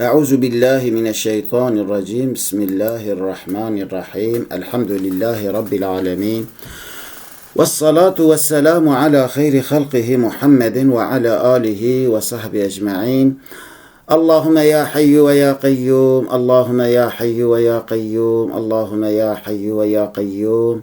أعوذ بالله من الشيطان الرجيم. بسم الله الرحمن الرحيم. الحمد لله رب العالمين، والصلاة والسلام على خير خلقه محمد وعلى آله وصحبه أجمعين. اللهم يا حي ويا قيوم، اللهم يا حي ويا قيوم، اللهم يا حي ويا قيوم.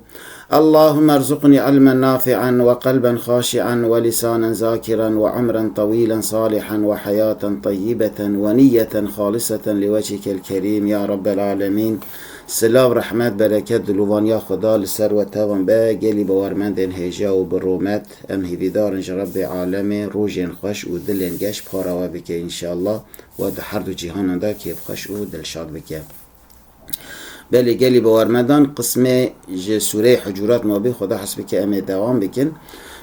اللهم ارزقني علما نافعا وقلبا خاشعا ولسانا ذاكرا وعمرا طويلا صالحا وحياة طيبة ونية خالصة لوجهك الكريم يا رب العالمين. سلام رحمت برکت دلوانیا خدا لسر و تابان به گلی باورمندن هجا و برومت ام هیویدارن رب عالم روژن خوش و دلن گش پاراوا بکه انشاءالله و هر دو جهان دا کیف خوش و دلشاد بکه. بله گلی باورمندان قسم سوره حجورات ما به خدا حسب که ام دوام بکن.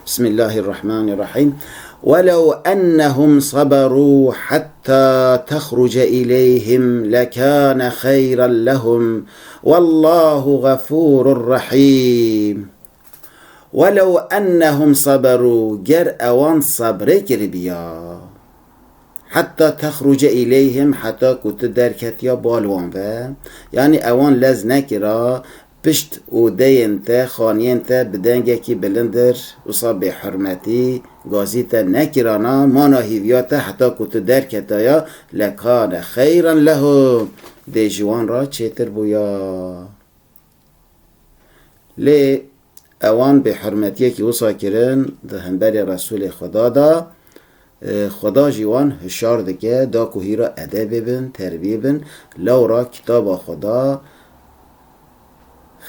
بسم الله الرحمن الرحيم. ولو أنهم صبروا حتى تخرج إليهم لكان خيرا لهم والله غفور رحيم. ولو أنهم صبروا جر أوان صبر كربيا حتى تخرج إليهم حتى كنت دركت يا بالوان يعني أوان لز نكرا پشت او دینتا خانینتا بدنگه کی بلندر اصاب حرمتی گازیتا نکرانا مانا هیویاتا حتی کتو درکتایا لکان خیرا لهم دی جوان را چیتر بویا لی اوان به حرمتیه که وصا کرن ده هنبر رسول خدا دا خدا جوان هشار دکه دا کوهی را ادبه بن تربیه بن لورا کتاب خدا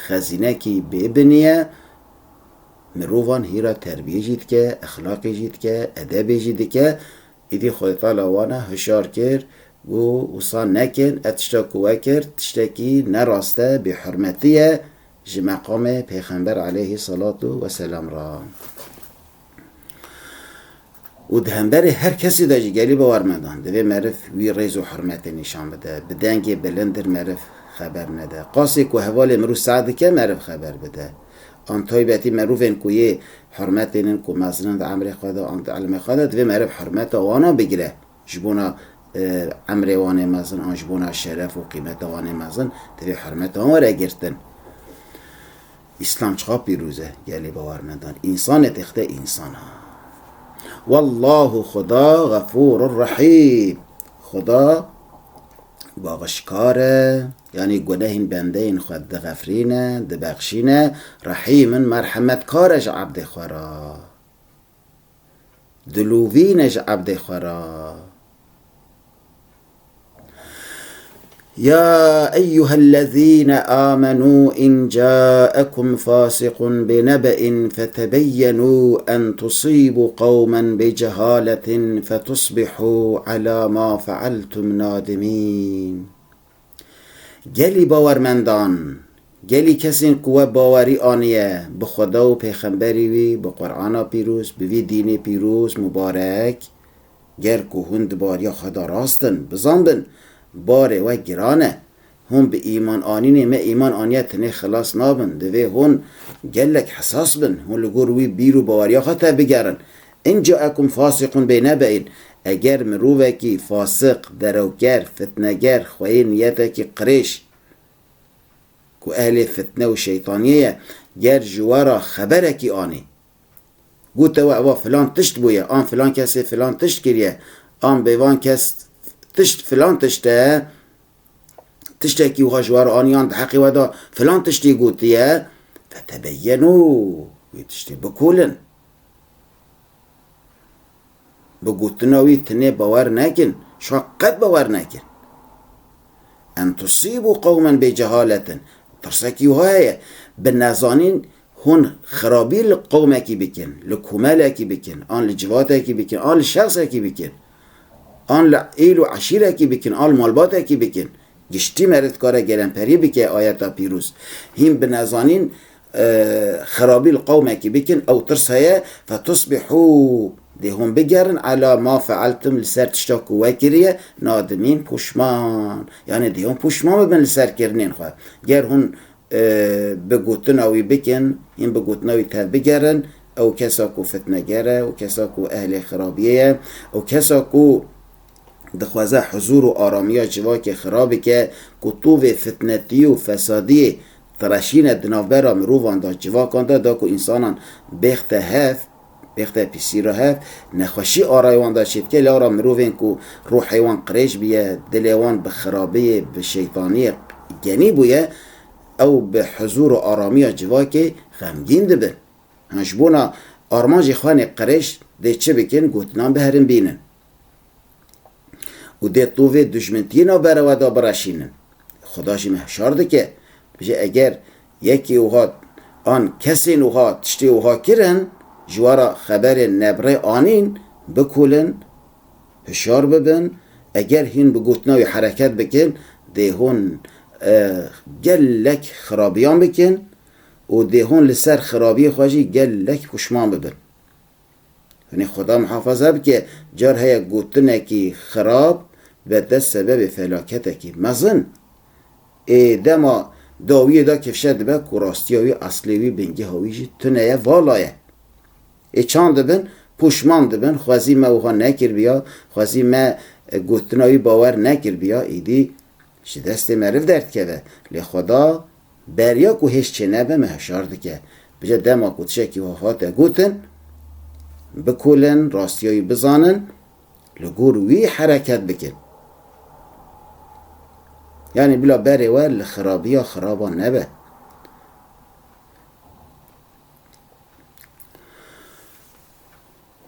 خزینه کی ببنیه مروفان هیرا تربیه جید که اخلاقی جید که ادب جید که ایدی خود تعالی وانا هشار کرد و وصان نکن اتشتا کوه کرد تشتاکی نراسته به حرمتیه جمقام پیغمبر علیه صلاة و سلام را و دهنبر هر کسی دا جگلی باورمندان دوی معرف وی ریز و حرمت نشان بده بدنگ بلندر معرف خبر نده قاسی که حوال مرو سعد که معرف خبر بده آن طایبتی معروف این که یه حرمت این که مزنند عمر خدا آن علم خدا دوی معرف حرمت وانا بگیره جبونا عمر وانه مزن آن جبونا شرف و قیمت وانه مزن دوی حرمت وانا گرتن. اسلام چقدر پیروزه گلی باورمندان انسان تخته انسان ها والله خدا غفور رحیم خدا باغشکاره یعنی گناه بنده این خود ده غفرینه ده بخشینه رحیم مرحمت کارش عبد خورا دلووینش عبد خورا. يا أيها الذين آمنوا إن جاءكم فاسق بنبأ فتبينوا أن تصيبوا قوما بجهالة فتصبحوا على ما فعلتم نادمين. گلی باورمندان گلی کسی که باوری آنیه به خدا و پیغمبری وی به قرآن پیروز به وی دین پیروز مبارک گر که هند باریا خدا راستن بزنبن باره و گرانه هم به ایمان آنینه ما ایمان آنیت نه خلاص نابن دوی هون گلک حساس بن هون لگور وی بیرو باوریا خطا بگرن. اینجا اکم فاسقون بی نبعین اگر مروفه کی فاسق دروگر فتنگر خواهی نیته کی قریش که اهل فتنه و شیطانیه گر جوارا خبره کی آنی گوته و فلان تشت بویه آن فلان کسی فلان تشت کریه آن بیوان کس تشت فلان تشته تشته کی و جوار آنیان حقی ودا فلان تشتی گوتیه فتبینو وی تشتی بکولن بگوتناوی تنه باور نکن شاقت باور نکن ان تصیبوا قوما بجهالتن ترسکی های به نزانین هون خرابی لقومه کی بکن لکومله کی بکن آن لجواته کی بکن آن لشخصه کی بکن آن لعیل و عشیره کی بکن آن مالباته کی بکن گشتی مرد کاره گرن پری بکه آیتا پیروز هم به نزانین خرابی القومه کی بکن او ترسه فتصبحو ده هم بگرن علا ما فعلتم لسر تشتاکو وکریه نادمین پشمان یعنی ده هم پشمان ببن لسر کرنین خواه گر هم بگوتناوی بکن این بگوتناوی تر بگرن او کسا کو فتنه گره او کسا کو اهل خرابیه او کسا کو دخوازه حضور و آرامی جوا که خرابی که کتوب فتنتی و فسادی ترشین دنابرا مروفان دا جوا کنده دا که انسانان بخت هفت بخت پیسی را هفت نخوشی آرایوان دا شد که لارا مروفین که روح حیوان قریش بیه دلیوان به خرابی به شیطانی گنی بویه او به حضور و آرامی جوا که غمگین دبن هنشبونا آرمانجی خوان قریش ده چه بکن گوتنان بهرن بینن و ده طوفه دشمنتی نابره و دا برشینن خداشی محشار ده که بجه اگر یکی اوها آن کسی اوها تشتی اوها کرن جوارا خبر نبره آنین بکولن هشار ببن اگر هین بگوتناوی حرکت بکن ده هون گلک خرابیان بکن و ده هون لسر خرابی خواهی گلک پشمان ببن یعنی خدا محافظه بکه جار هیا گوتنه کی خراب به دست سبب فلاکته کی مزن دما داویه دا کفشد به کراستیاوی اصلیوی بنگی هاویجی تنه والایه چاند بن پشمان بن خوازی ما اوها نکر بیا خوازی ما گوتناوی باور نکر بیا ایدی دست معرف درد که لی خدا بریا که هیچ چه نبه محشارد که بجا دما کتشه که وفات گوتن بکولن راستیایی بزانن لگور وی حرکت بکن یعنی بلا بره و لخرابی خرابا نبه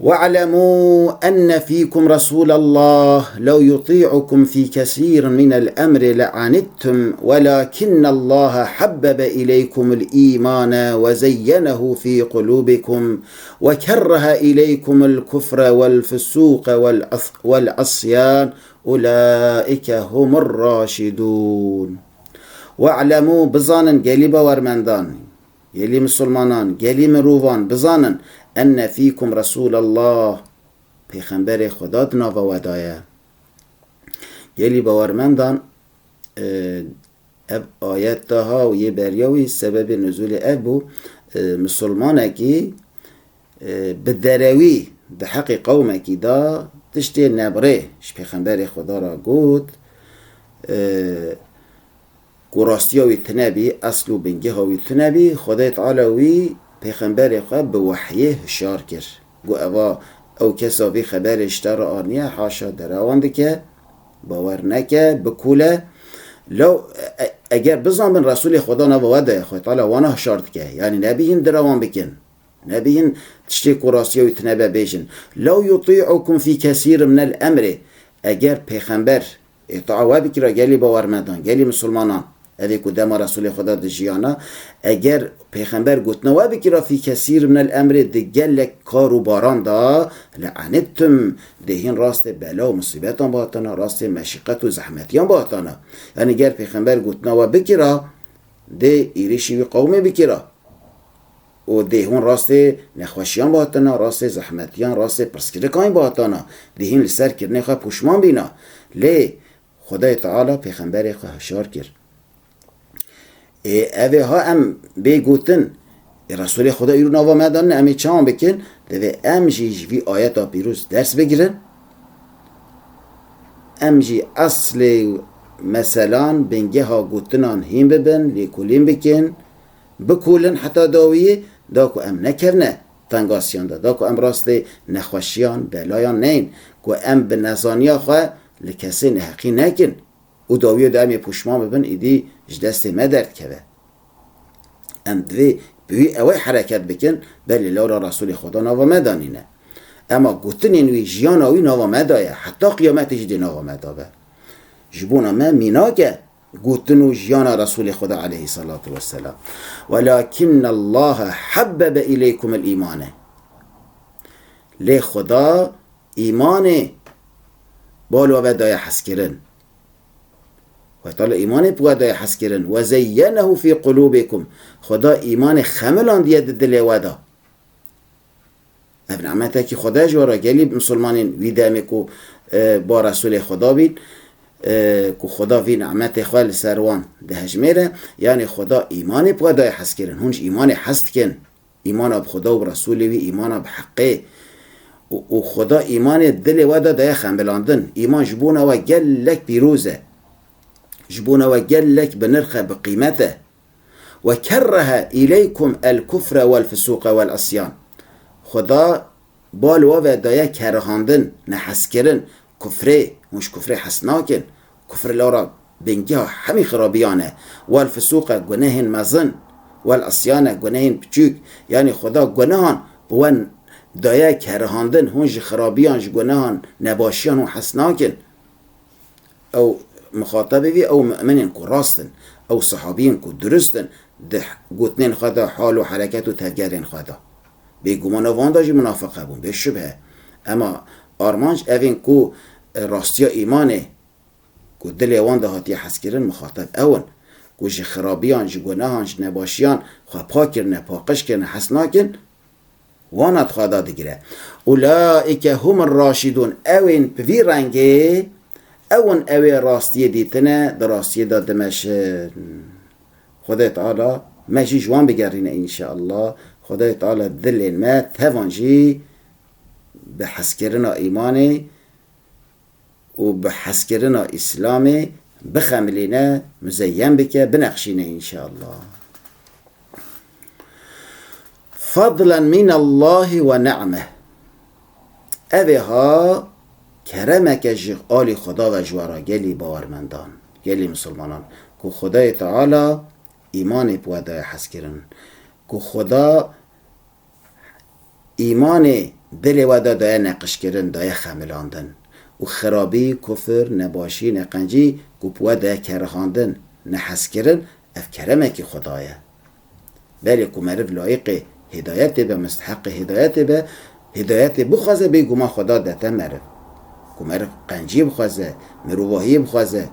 واعلموا أن فيكم رسول الله لو يطيعكم في كثير من الأمر لعنتم ولكن الله حبب إليكم الإيمان وزينه في قلوبكم وكره إليكم الكفر والفسوق والعصيان أولئك هم الراشدون واعلموا بزانن قلب ورمندان يلي مسلمانان قلي مروفان بزانن ان فیکم رسول الله پیغمبر خدا دناوا ودایه گلی باورمندان اب آیت ها و یه بریاوی سبب نزول ابو مسلمانه کی به دروی به حق قومه کی دا تشتی نبره پیغمبر خدا را گود گراستی هاوی تنبی اصلو بنگه هاوی تنبی خدا تعالی وی پیغمبر خواه به وحیه هشار کرد گو او کسا بی خبر اشتر آنیه حاشا دراوانده که باور نکه بکوله لو اگر بزن من رسول خدا نبوده خواهی تعالی وانا هشارد که یعنی نبیهن دراوان بکن نبیهن تشتی قراسی و تنبه بیشن لو یطیعکم فی کثیر من الامر اگر پیغمبر اطاعه بکره گلی باورمندان گلی مسلمانان اوی که دم رسول خدا دجیانا اگر پیغمبر گوتنوا بکرا فی کثیر من الامر دگل کار و باران دا لعنتم دهین راست بلا و مصیبتان باطانا راست مشقت و زحمتیان باطانا یعنی اگر پیغمبر گوتنوا بکرا ده ایریشی و قوم بکرا و دهون راست نخوشیان باطانا راست زحمتیان راست پرسکرکان باطانا دهین لسر کرنه خواه پشمان بینا لی خدای تعالی پیغمبر خواه هشار کرد اوه ها ام بگوتن رسول خدا ایرو نوا مدان امی چان بکن دوه ام جیج وی آیت ها پیروز درس بگیرن ام جی اصل مثلا بنگه ها گوتنان هیم ببن لیکولین بکن بکولن حتی داویه دا که ام نکرنه تنگاسیان دا که ام راست نخوشیان بلایان نین که ام به نزانیا خواه لکسی نحقی نکن او داویه دا امی پشمان ببن ایدی دست ما درد که ام دوی بوی اوی حرکت بکن بلی لورا رسول خدا نوا مدانینه اما گوتن اینوی جیان اوی نوا مدایه حتی قیامتش دی نوا مدابه جبونا ما مینا که گوتن و جیان رسول خدا علیه صلاة و السلام ولكن الله حبب الیکم الایمانه لی خدا ایمان بالو و دایه حس کرن و تعالی ایمان پوادای حس کرن و زینه فی قلوبکم خدا ایمان خملان دید دل ودا ابن عمته که خدا جوارا گلی مسلمانین ویدامه که با رسول خدا بید که خدا وی نعمت خوال سروان دهش میره یعنی خدا ایمان پوادای حس کرن هنش ایمان حس کن ایمان اب خدا و رسول وی ایمان اب حقه و خدا ایمان دل ودا دای خنبلاندن ایمان جبونه و گلک پیروزه جبونه و گلک بنرخه بقیمته و کره الیکم الکفر والفسوق والعصیان خدا بال و دای کرهاندن نحس کرن کفره مش کفره حسناکن کفر لورا بنگه همی خرابیانه والفسوق گناه مزن والعصیان گناه بچوک یعنی خدا گناهان بوان دایه کرهاندن هنج خرابیانج گناهان نباشیان و حسناکن او مخاطبه وی او مؤمنین کو راستن او صحابین کو درستن ده گوتنین خدا حال و حرکت و تفگرین خدا بیگمان وانداجی منافقه بون به شبه اما آرمانج اوین کو راستیا ایمانه کو دل وانده هاتی حس کرن مخاطب اون کو جی خرابیانج گناهانج نباشیان خواه پاک کرنه پاکش کرنه حسناکن وانت خدا دیگره اولئک هم الراشدون اوین بوی رنگه اون اوی راستیه دیتنه در راستیه دادمش خدای تعالی مجی جوان بگرینه انشاءالله خدای تعالی دل ما توانجی به حس کرنا ایمانه و به حس کرنا اسلامه بخملینه مزین بکه بنقشینه انشاءالله فضلا من الله و نعمه اوه ها کرمک جغ آلی خدا و جوارا گلی باورمندان گلی مسلمانان که خدای تعالی ایمان بوده حس کرن که خدا ایمان دل ودا دای نقش کرن دای خملاندن و خرابی کفر نباشی نقنجی که بوده کرهاندن نحس کرن اف کرمک خدایه بلی که مرف لایق هدایت به مستحق هدایت بخوازه بگو ما خدا دته مرف که مرف قنجی بخوازه مروواهی بخوازه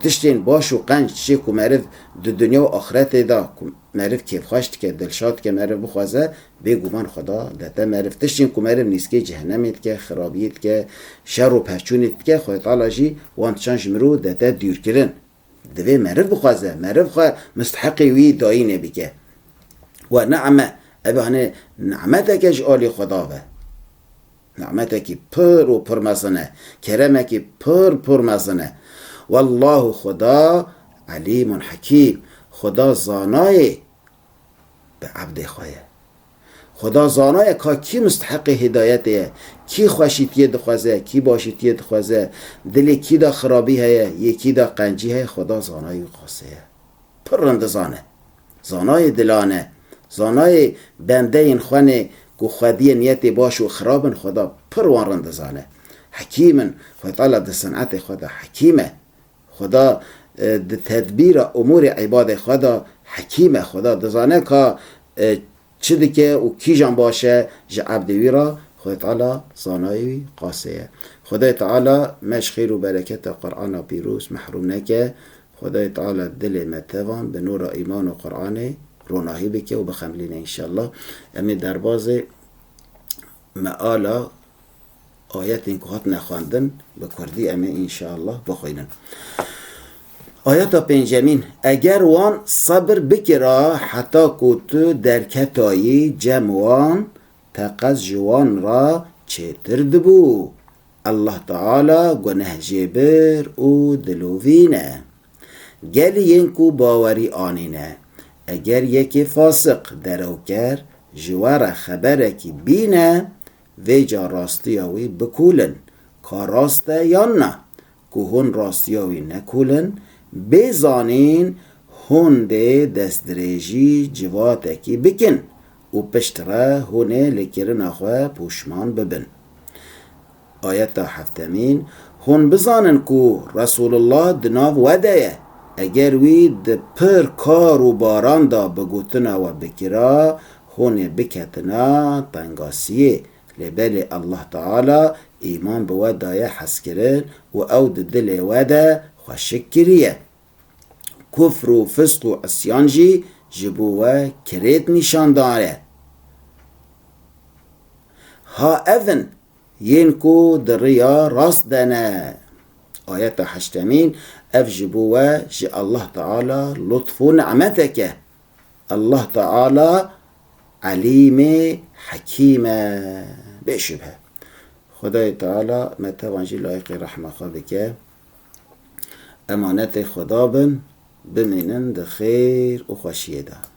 تشتین باش و قنج چه که مرف دو دنیا و آخرت دا که مرف کیف خوشت که دلشاد که مرف بخوازه بگو من خدا دته مرف تشتین که مرف نیسکه جهنمیت که خرابیت که شر و پهچونیت که خواهی تعالی جی وانتشانش مرو دته دور کرن دوی مرف بخوازه مرف خواه مستحقی وی دایی نبیگه و نعمه ابه هنه نعمتك اجعالي خداوه نعمتك پر و پر مزنه کرمك پر مزنه والله خدا علیم حکیم خدا زانای به عبد خواه خدا زانای که کی مستحق هدایته کی خوشیتیه دخوازه کی باشیتیه دخوازه دلی کی دا خرابی هیه یکی دا قنجی هیه خدا زانای قاسه پر رند زانای دلانه زانای بنده این خانه که خودی نیت باش و خرابن خدا پروان رند زانه حکیمن خدا تعالی ده صنعت خدا حکیمه خدا ده تدبیر امور عباد خدا حکیمه خدا ده زانه که چه دیگه و کی جان باشه جا عبدوی را خدا تعالی زانای قاسه خدا تعالی مش خیر و برکت قرآن پیروز محروم نکه خدا تعالی دل متوان به نور ایمان و قرآن روناهی بکه و بخملینه انشالله امی در باز معالا آیت این که هات نخواندن به کردی امی انشالله بخوینن آیت پنجمین اگر وان صبر بکرا حتی کتو در کتایی جموان تقز جوان را چتر دبو الله تعالی گنه جبر او دلوینه گلی ینکو باوری آنینه اگر یکی فاسق درو کر جوار خبرکی بینه ویجا راستیاوی بکولن که راسته یا نه که هون راستیاوی نکولن بزانین هون ده دستدریجی جواتکی بکن و پشتره هونه لکرن اخواه پوشمان ببن آیت هفتمین هون بزانن که رسول الله دناو ودهه اگر وی د پر کار و باران دا بگوتنا و بکرا هونه بکتنا تنگاسیه لبل الله تعالی ایمان به ودای حس کرن و او د دل ودا خوشک کریه کفر و فسق و عصیان جی جبوه کرید نشان داره ها اذن ینکو دریا راست دانه آیت هشتمین اف جبوه جي الله تعالى لطف نعمتك الله تعالى عليم حكيم بشبه خدای تعالی متوانجی لایق رحمه خواه بکه امانت خدا بن بمینن ده خیر و خوشیه ده.